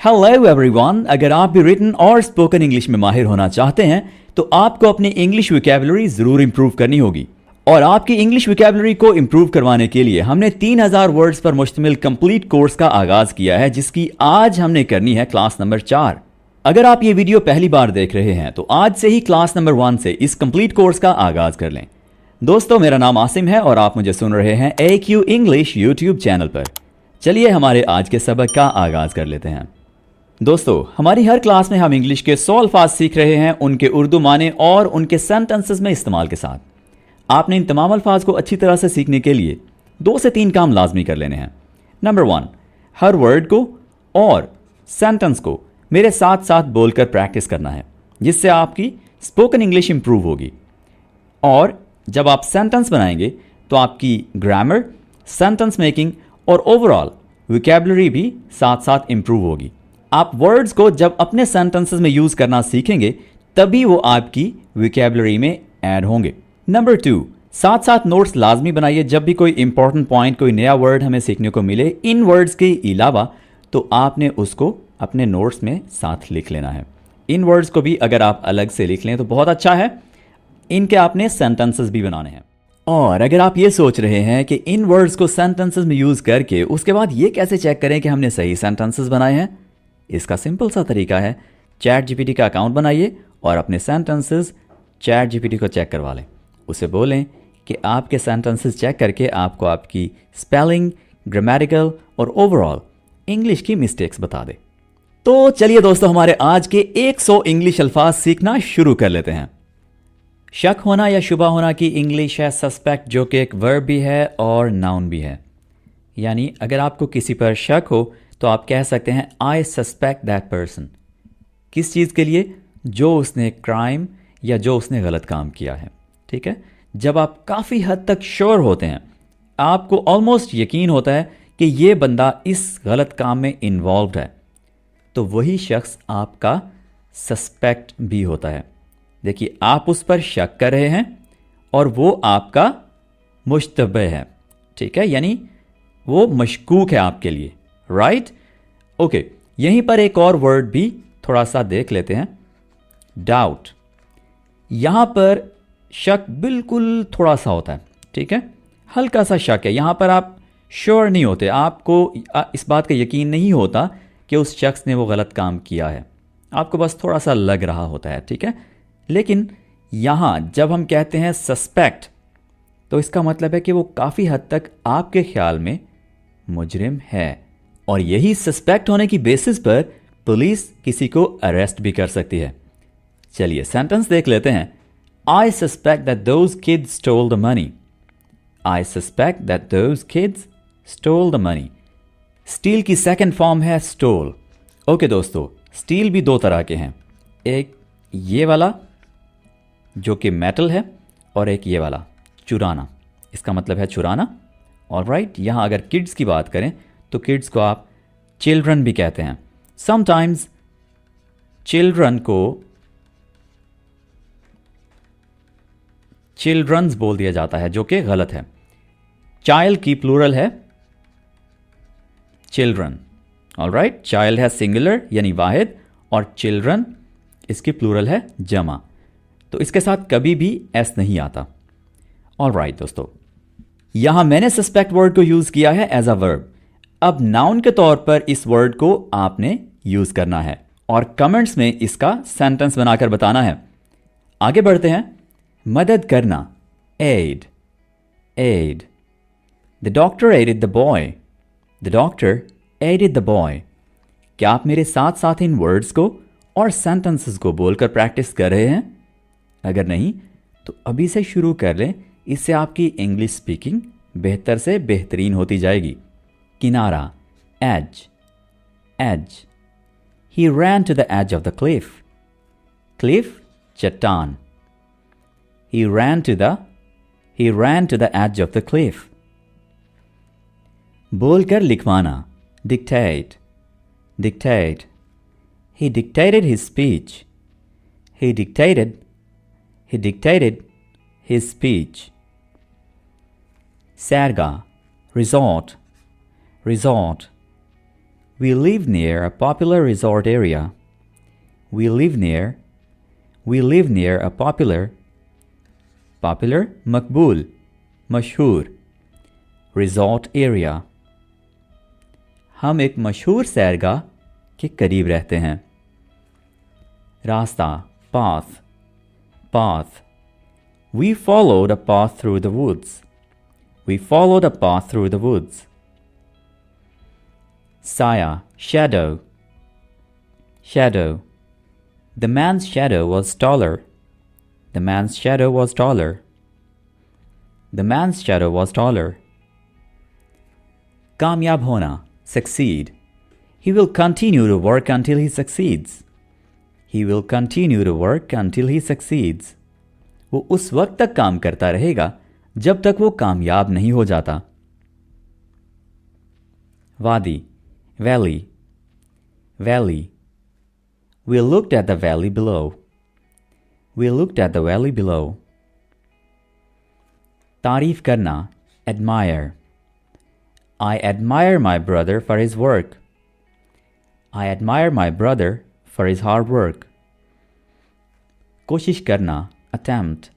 Hello everyone, अगर आप भी रिटन और स्पोकन इंग्लिश में माहिर होना चाहते हैं तो आपको अपनी इंग्लिश वोकैबुलरी जरूर इंप्रूव करनी होगी। और आपकी इंग्लिश वोकैबुलरी को इंप्रूव करवाने के लिए हमने 3000 वर्ड्स पर मुश्तमिल कंप्लीट कोर्स का आगाज किया है, जिसकी आज हमने करनी है क्लास नंबर 4। अगर आप ये वीडियो पहली बार देख रहे हैं तो आज से ही क्लास नंबर 1 से इस कंप्लीट कोर्स का आगाज कर लें। दोस्तों, मेरा नाम आसिम है और आप मुझे सुन रहे हैं AQ इंग्लिश यूट्यूब चैनल पर। चलिए हमारे आज के सबक का आगाज कर लेते हैं। दोस्तों, हमारी हर क्लास में हम इंग्लिश के 100 अल्फाज सीख रहे हैं, उनके उर्दू माने और उनके सेंटेंसेस में इस्तेमाल के साथ। आपने इन तमाम अल्फाज को अच्छी तरह से सीखने के लिए 2 से 3 काम लाजमी कर लेने हैं। नंबर 1, हर वर्ड को और सेंटेंस को मेरे साथ साथ बोलकर प्रैक्टिस करना है, जिससे आपकी स्पोकन इंग्लिश इंप्रूव होगी। और जब आप सेंटेंस बनाएंगे तो आपकी ग्रामर, सेंटेंस मेकिंग और ओवरऑल वोकैबुलरी भी साथ साथ इंप्रूव होगी। आप वर्ड्स को जब अपने सेंटेंसेस में यूज करना सीखेंगे तभी वो आपकी वोकैबुलरी में ऐड होंगे। नंबर 2, साथ साथ नोट्स लाजमी बनाइए। जब भी कोई इंपॉर्टेंट पॉइंट, कोई नया वर्ड हमें सीखने को मिले इन वर्ड्स के अलावा, तो आपने उसको अपने नोट्स में साथ लिख लेना है। इन वर्ड्स को भी अगर आप अलग से लिख लें तो बहुत अच्छा है। इनके आपने सेंटेंसेस भी बनाने हैं। और अगर आप ये सोच रहे हैं कि इन वर्ड्स को सेंटेंसेस में यूज करके उसके बाद ये कैसे चेक करें कि हमने सही सेंटेंसेस बनाए हैं, इसका सिंपल सा तरीका है, चैट जीपीटी का अकाउंट बनाइए और अपने सेंटेंसेस चैट जीपीटी को चेक करवा लें। उसे बोलें कि आपके सेंटेंसेस चेक करके आपको आपकी स्पेलिंग, ग्रामेटिकल और ओवरऑल इंग्लिश की मिस्टेक्स बता दे। तो चलिए दोस्तों, हमारे आज के 100 इंग्लिश अल्फाज सीखना शुरू कर लेते हैं। शक होना या शुबा होना की इंग्लिश है सस्पेक्ट, जो कि एक वर्ब भी है और नाउन भी है। यानी अगर आपको किसी पर शक हो तो आप कह सकते हैं आई सस्पेक्ट दैट पर्सन। किस चीज़ के लिए? जो उसने क्राइम या जो उसने गलत काम किया है। ठीक है, जब आप काफ़ी हद तक श्योर होते हैं, आपको ऑलमोस्ट यकीन होता है कि ये बंदा इस गलत काम में इन्वॉल्व है, तो वही शख्स आपका सस्पेक्ट भी होता है। देखिए, आप उस पर शक कर रहे हैं और वो आपका मुश्तबे है। ठीक है, यानी वो मशकूक है आपके लिए। राइट? ओके, यहीं पर एक और वर्ड भी थोड़ा सा देख लेते हैं, डाउट। यहां पर शक बिल्कुल थोड़ा सा होता है। ठीक है, हल्का सा शक है। यहां पर आप श्योर नहीं होते, आपको इस बात का यकीन नहीं होता कि उस शख्स ने वो गलत काम किया है, आपको बस थोड़ा सा लग रहा होता है। ठीक है, लेकिन यहां जब हम कहते हैं सस्पेक्ट, तो इसका मतलब है कि वो काफ़ी हद तक आपके ख्याल में मुजरिम है, और यही सस्पेक्ट होने की बेसिस पर पुलिस किसी को अरेस्ट भी कर सकती है। चलिए सेंटेंस देख लेते हैं। आई suspect that those kids stole the money. I suspect that those kids stole the money. Steel की सेकंड फॉर्म है स्टोल। ओके दोस्तों, स्टील भी 2 तरह के हैं, एक ये वाला जो कि मेटल है और एक ये वाला चुराना। इसका मतलब है चुराना। ऑलराइट, यहां अगर किड्स की बात करें तो किड्स को आप चिल्ड्रन भी कहते हैं। समटाइम्स चिल्ड्रन को चिल्ड्रंस बोल दिया जाता है, जो कि गलत है। चाइल्ड की प्लूरल है चिल्ड्रन। ऑलराइट, चाइल्ड है सिंगुलर यानी वाहिद और चिल्ड्रन इसकी प्लूरल है जमा, तो इसके साथ कभी भी एस नहीं आता। ऑलराइट दोस्तों, यहां मैंने सस्पेक्ट वर्ड को यूज किया है एज अ वर्ब। अब नाउन के तौर पर इस वर्ड को आपने यूज करना है और कमेंट्स में इसका सेंटेंस बनाकर बताना है। आगे बढ़ते हैं। मदद करना, aid. Aid. The doctor aided the boy. The doctor aided the boy. क्या आप मेरे साथ साथ इन वर्ड्स को और सेंटेंसेस को बोलकर प्रैक्टिस कर रहे हैं? अगर नहीं तो अभी से शुरू कर लें, इससे आपकी इंग्लिश स्पीकिंग बेहतर से बेहतरीन होती जाएगी। किनारा, edge. Edge. He ran to the edge of the cliff. Cliff, चट्टान। He ran to the edge of the cliff. बोलकर लिखवाना, dictate. Dictate. He dictated his speech. He dictated his speech. Sarga, resort. Resort. We live near a popular resort area. We live near a popular मकबूल मशहूर resort area. हम एक मशहूर सैरगाह के करीब रहते हैं. रास्ता path. We followed a path through the woods. We followed a path through the woods. Saya, shadow. The man's shadow was taller. The man's shadow was taller. कामयाब होना, succeed. He will continue to work until he succeeds. वो उस वक्त तक काम करता रहेगा जब तक वो कामयाब नहीं हो जाता. वादी, valley. We looked at the valley below. तारीफ करना, admire. I admire my brother for his work. I admire my brother for his hard work. कोशिश करना, attempt.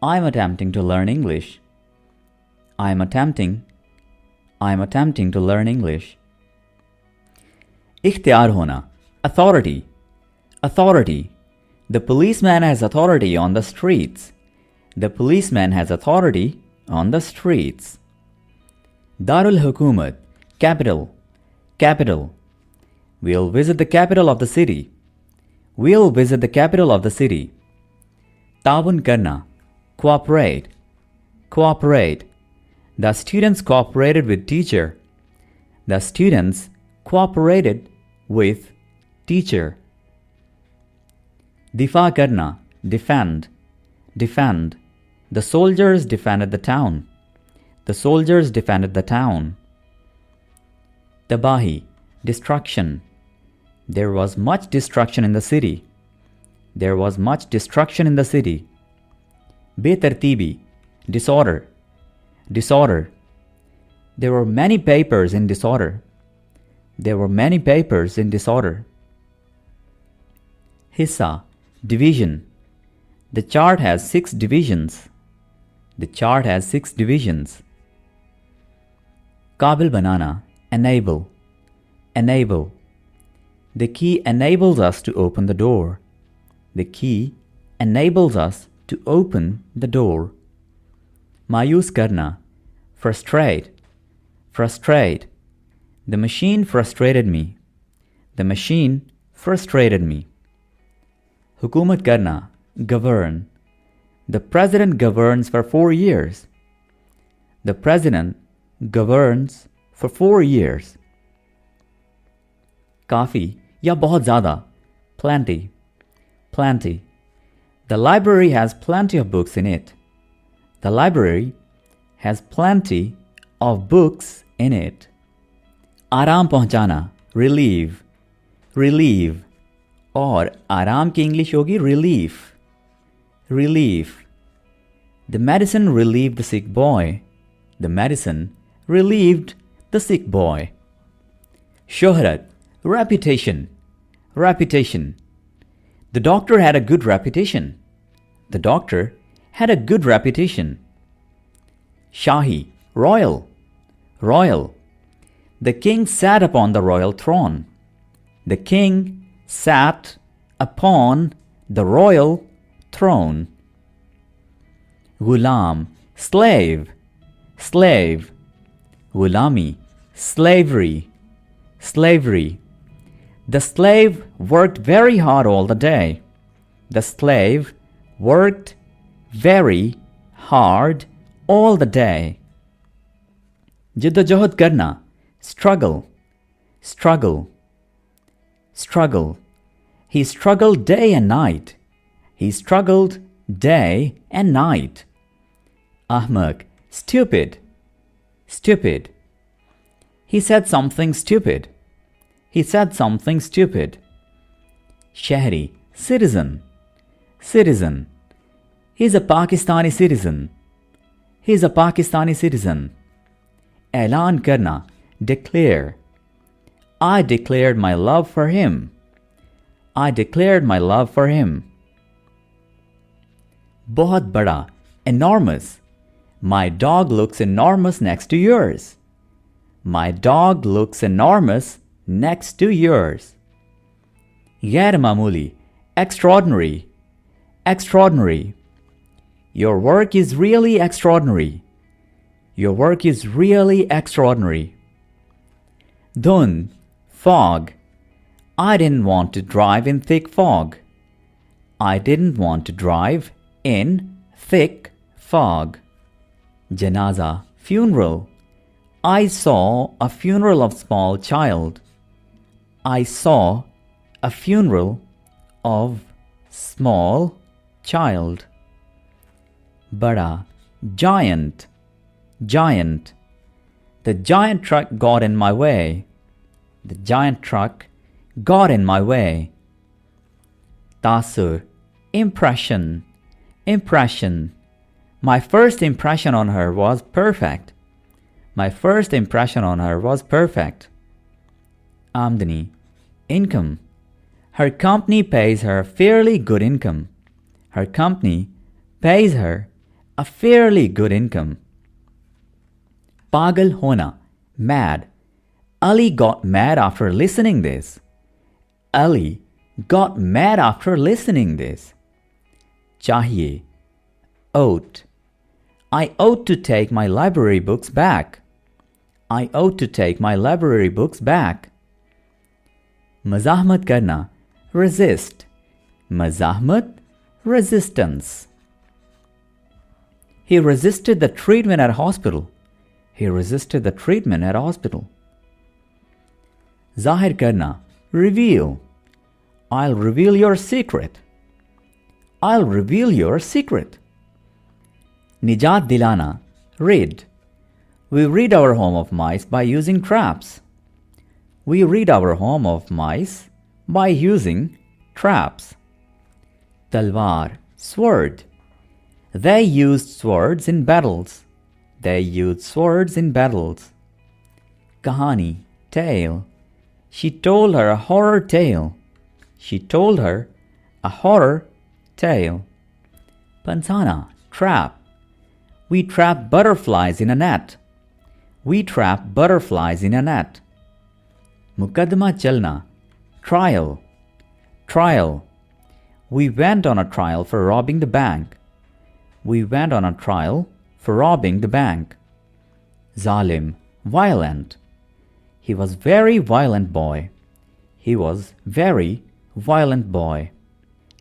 I'm attempting to learn English. I'm attempting to learn English. इख्तियार होना, authority. The policeman has authority on the streets. Darul Hukumat, capital. We'll visit the capital of the city. Taawun karna, cooperate. The students cooperated with teacher. Difa karna, defend. The soldiers defended the town. Tabahi, destruction. There was much destruction in the city. Betartibi, disorder. There were many papers in disorder. Hissa, division. The chart has 6 divisions. Qabil banana, enable. The key enables us to open the door. Mayus karna, frustrate. The machine frustrated me. Hukumat karna, govern. The president governs for 4 years. Kafi या बहुत ज़्यादा, plenty. The library has plenty of books in it. आराम पहुंचाना, relieve. और आराम की English होगी relief. The medicine relieved the sick boy. Shuhrat, reputation. The doctor had a good reputation. Shahi, royal. The king sat upon the royal throne. Ghulam, slave. Ghulami, slavery. The slave worked very hard all the day. Jiddojohad karna, struggle. He struggled day and night. Ahmak, stupid. He said something stupid. Shahri, citizen. He's a Pakistani citizen. ऐलान करना, declare. I declared my love for him. I declared my love for him. बहुत बड़ा, enormous. My dog looks enormous next to yours. My dog looks enormous next to yours. गैर मामूली, extraordinary. Extraordinary. Your work is really extraordinary. Your work is really extraordinary. Dhund, fog. I didn't want to drive in thick fog. I didn't want to drive in thick fog. Janaza, funeral. I saw a funeral of small child. I saw a funeral of small child. Bada, giant. Giant. The giant truck got in my way. The giant truck got in my way. Tasur, impression. Impression. My first impression on her was perfect. My first impression on her was perfect. Amdani, income. Her company pays her a fairly good income. Her company pays her a fairly good income. Pagal hona, mad. Ali got mad after listening this. Ali got mad after listening this. Chahiye, ought. I ought to take my library books back. I ought to take my library books back. Mazahmat karna, resist. Mazahmat, resistance. He resisted the treatment at hospital. He resisted the treatment at hospital. Zahir karna, reveal. I'll reveal your secret. I'll reveal your secret. Nijat dilana, rid. We rid our home of mice by using traps. We rid our home of mice by using traps. Talwar, sword. They used swords in battles. They used swords in battles. Kahani, tale. She told her a horror tale. She told her a horror tale. Pansana, trap. We trap butterflies in a net. We trap butterflies in a net. Mukaddama chalna, trial. Trial. We went on a trial for robbing the bank. We went on a trial for robbing the bank. Zalim, violent. He was very violent boy. He was very violent boy.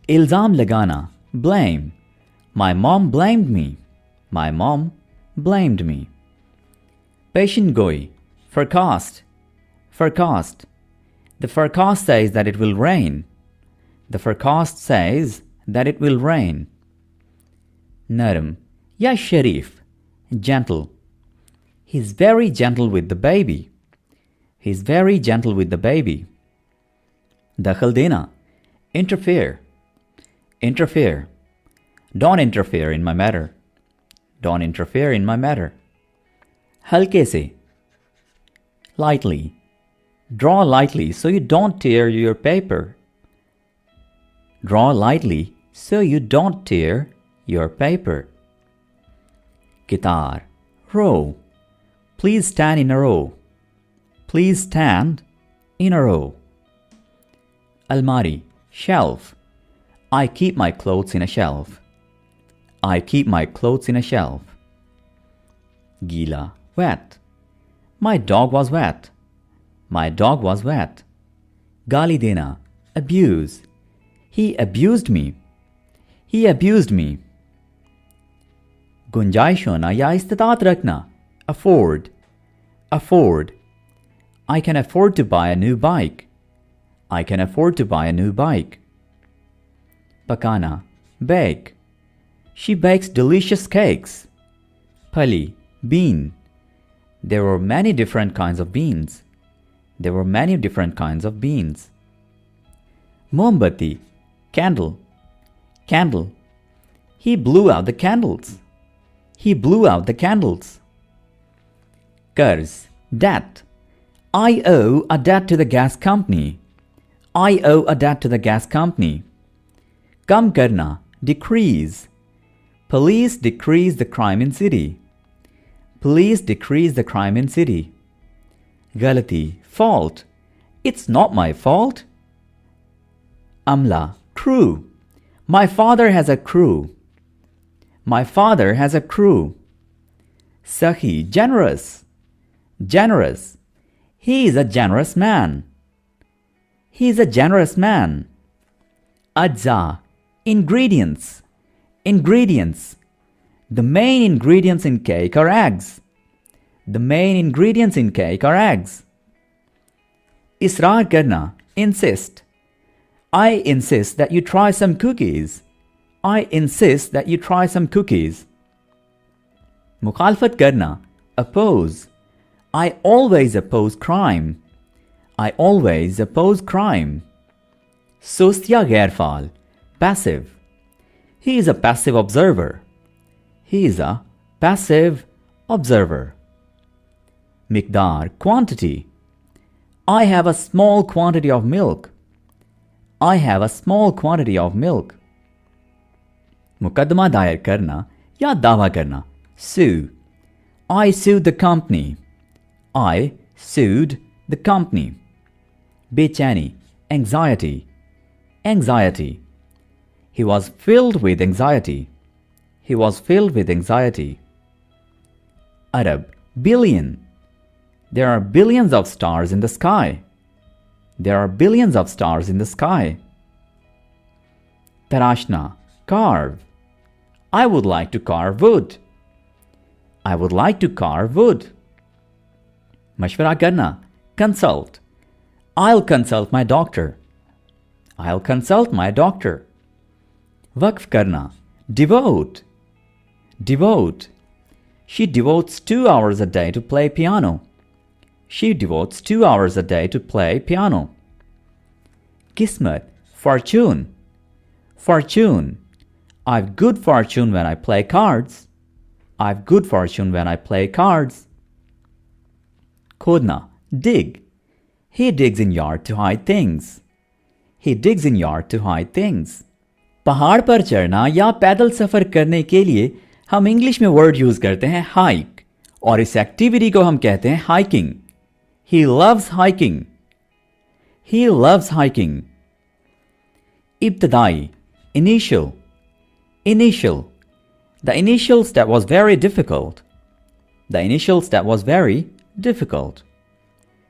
Ilzam lagana, blame. My mom blamed me. My mom blamed me. Patient goi, forecast. Forecast. The forecast says that it will rain. The forecast says that it will rain. Naram, ya Sharif, gentle. He's very gentle with the baby. He's very gentle with the baby. Dakhal dena, interfere. Interfere. Don't interfere in my matter. Don't interfere in my matter. Halke se, lightly. Draw lightly so you don't tear your paper. Draw lightly so you don't tear your paper. Guitar, row. Please stand in a row. Please stand in a row. Almari, shelf. I keep my clothes in a shelf. I keep my clothes in a shelf. Gila, wet. My dog was wet. My dog was wet. Gali dena, abuse. He abused me. He abused me. Gunjaish hona ya istatat rakhna. Afford. Afford. I can afford to buy a new bike. I can afford to buy a new bike. Pakana, bake. She bakes delicious cakes. Pali, bean. There were many different kinds of beans. There were many different kinds of beans. Mombati, candle. Candle. He blew out the candles. He blew out the candles. Qarz, debt. I owe a debt to the gas company. I owe a debt to the gas company. कम करना, decrease. Police decrease the crime in city. Police decrease the crime in city. गलती, fault. It's not my fault. अमला, crew. My father has a crew. My father has a crew. Sahi, generous. Generous. He is a generous man. He is a generous man. Ajza, ingredients. Ingredients. The main ingredients in cake are eggs. The main ingredients in cake are eggs. Israr karna, insist. I insist that you try some cookies. I insist that you try some cookies. Mukhalfat karna, oppose. I always oppose crime. I always oppose crime. Sosya ghairfal, passive. He is a passive observer. He is a passive observer. Miqdar, quantity. I have a small quantity of milk. I have a small quantity of milk. मुकदमा दायर करना या दावा करना. Sue. I sued the company. I sued the company. Bechani, anxiety. Anxiety. He was filled with anxiety. He was filled with anxiety. Arab, billion. There are billions of stars in the sky. There are billions of stars in the sky. Tarashna, carve. I would like to carve wood. I would like to carve wood. Mashwara karna, consult. I'll consult my doctor. I'll consult my doctor. Waqf karna, devote. Devote. She devotes 2 hours a day to play piano. She devotes 2 hours a day to play piano. Kismet, fortune. Fortune. I've good fortune when I play cards. I've good fortune when I play cards. Kodna, dig. He digs in yard to hide things. He digs in yard to hide things. पहाड़ पर चढ़ना या पैदल सफर करने के लिए हम English में वर्ड यूज करते हैं हाइक और इस एक्टिविटी को हम कहते हैं hiking. He loves hiking. He loves hiking. Ibtidai, initial. Initial. The initial step was very difficult. The initial step was very difficult.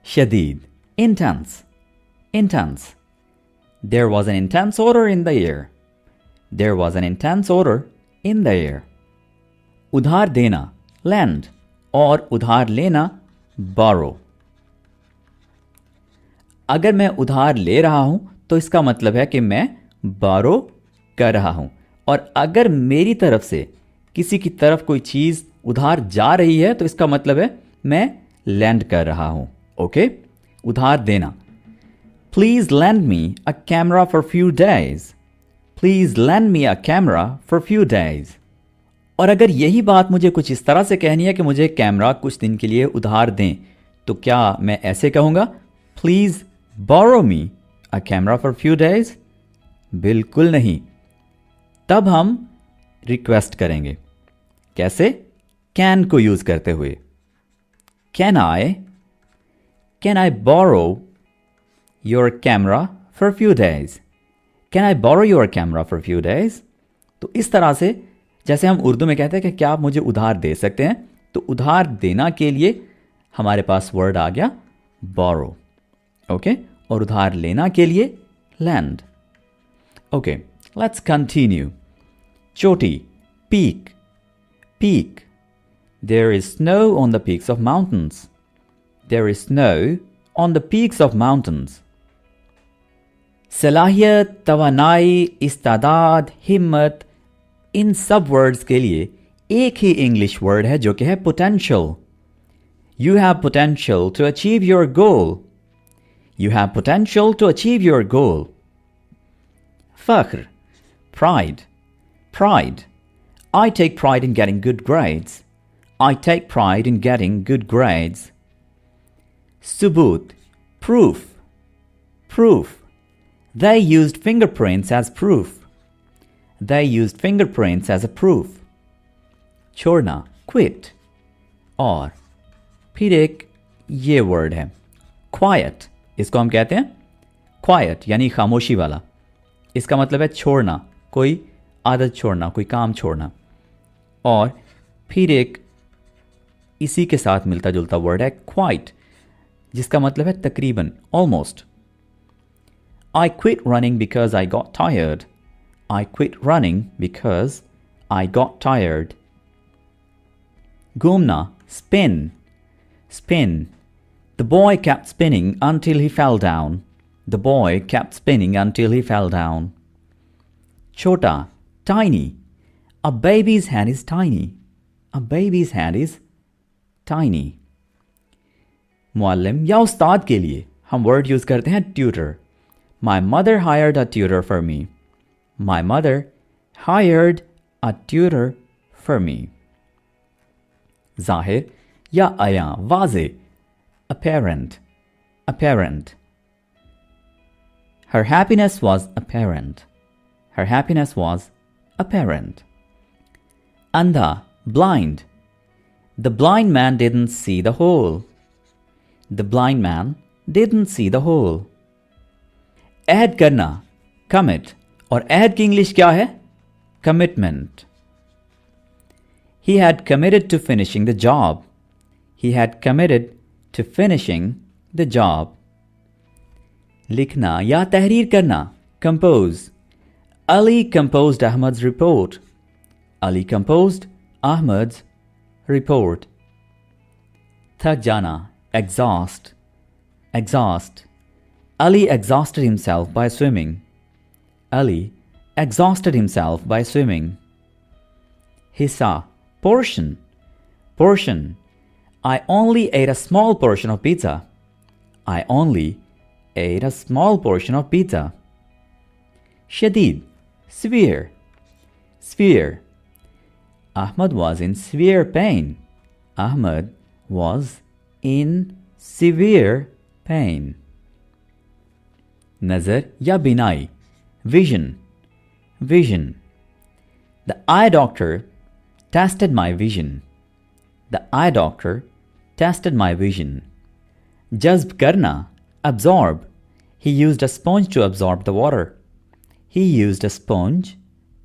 Shadid, intense. Intense. There was an intense odor in the air. There was an intense odor in the air. उधार देना, lend, और उधार लेना, borrow. अगर मैं उधार ले रहा हूं तो इसका मतलब है कि मैं borrow कर रहा हूं, और अगर मेरी तरफ से किसी की तरफ कोई चीज उधार जा रही है तो इसका मतलब है मैं lend कर रहा हूं. ओके, उधार देना. Please lend me a camera for few days. Please lend me a camera for few days. और अगर यही बात मुझे कुछ इस तरह से कहनी है कि मुझे कैमरा कुछ दिन के लिए उधार दें, तो क्या मैं ऐसे कहूँगा, Please borrow me a camera for few days? बिल्कुल नहीं. तब हम रिक्वेस्ट करेंगे. कैसे? कैन को यूज करते हुए. Can I borrow your camera for few days? Can I borrow your camera for few days? तो इस तरह से जैसे हम उर्दू में कहते हैं कि क्या आप मुझे उधार दे सकते हैं, तो उधार देना के लिए हमारे पास वर्ड आ गया borrow. ओके, और उधार लेना के लिए lend. Okay, let's continue. चोटी, peak. Peak. There is snow on the peaks of mountains. There is snow on the peaks of mountains. सलाहियत, तवानाई, इस्तादाद, हिम्मत, इन सब वर्ड्स के लिए एक ही इंग्लिश वर्ड है जो कि है potential. You have potential to achieve your goal. You have potential to achieve your goal. Fakhr, pride. Pride. I take pride in getting good grades. I take pride in getting good grades. Subut, proof. Proof. They used fingerprints as proof. They used fingerprints as a proof. छोड़ना, quit. और फिर एक ये word है quiet. इसको हम कहते हैं quiet यानी खामोशी वाला. इसका मतलब है छोड़ना, कोई आदत छोड़ना, कोई काम छोड़ना. और फिर एक इसी के साथ मिलता जुलता वर्ड है quite, जिसका मतलब है तकरीबन, almost. I quit running because I got tired. I quit running because I got tired. घूमना, spin. Spin. The boy kept spinning until he fell down. The boy kept spinning until he fell down. छोटा, tiny. A baby's hand is tiny. A baby's hand is tiny. Muallem या उस्ताद के लिए हम word use करते हैं tutor. My mother hired a tutor for me. My mother hired a tutor for me. जाहिर या आया, वाज़े, apparent. Apparent. Her happiness was apparent. Her happiness was apparent. Andha, blind. The blind man didn't see the hole. The blind man didn't see the hole. Add करना, commit. और add की English क्या है? Commitment. He had committed to finishing the job. He had committed to finishing the job. लिखना या तहरीर करना, compose. Ali composed Ahmad's report. Ali composed Ahmad's report. थक जाना, exhaust. Exhaust. Ali exhausted himself by swimming. Ali exhausted himself by swimming. Hissa, portion. Portion. I only ate a small portion of pizza. I only ate a small portion of pizza. Shadid, severe. Severe. Ahmad was in severe pain. Ahmad was in severe pain. Nazar ya binai, vision. Vision. The eye doctor tested my vision. The eye doctor tested my vision. Jazb karna, absorb. He used a sponge to absorb the water. He used a sponge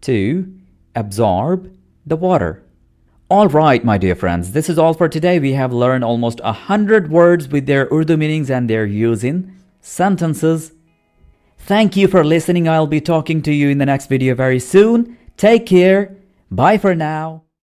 to absorb the water. All right, my dear friends, this is all for today. We have learned almost 100 words with their Urdu meanings and their use in sentences. Thank you for listening. I'll be talking to you in the next video very soon. Take care. Bye for now.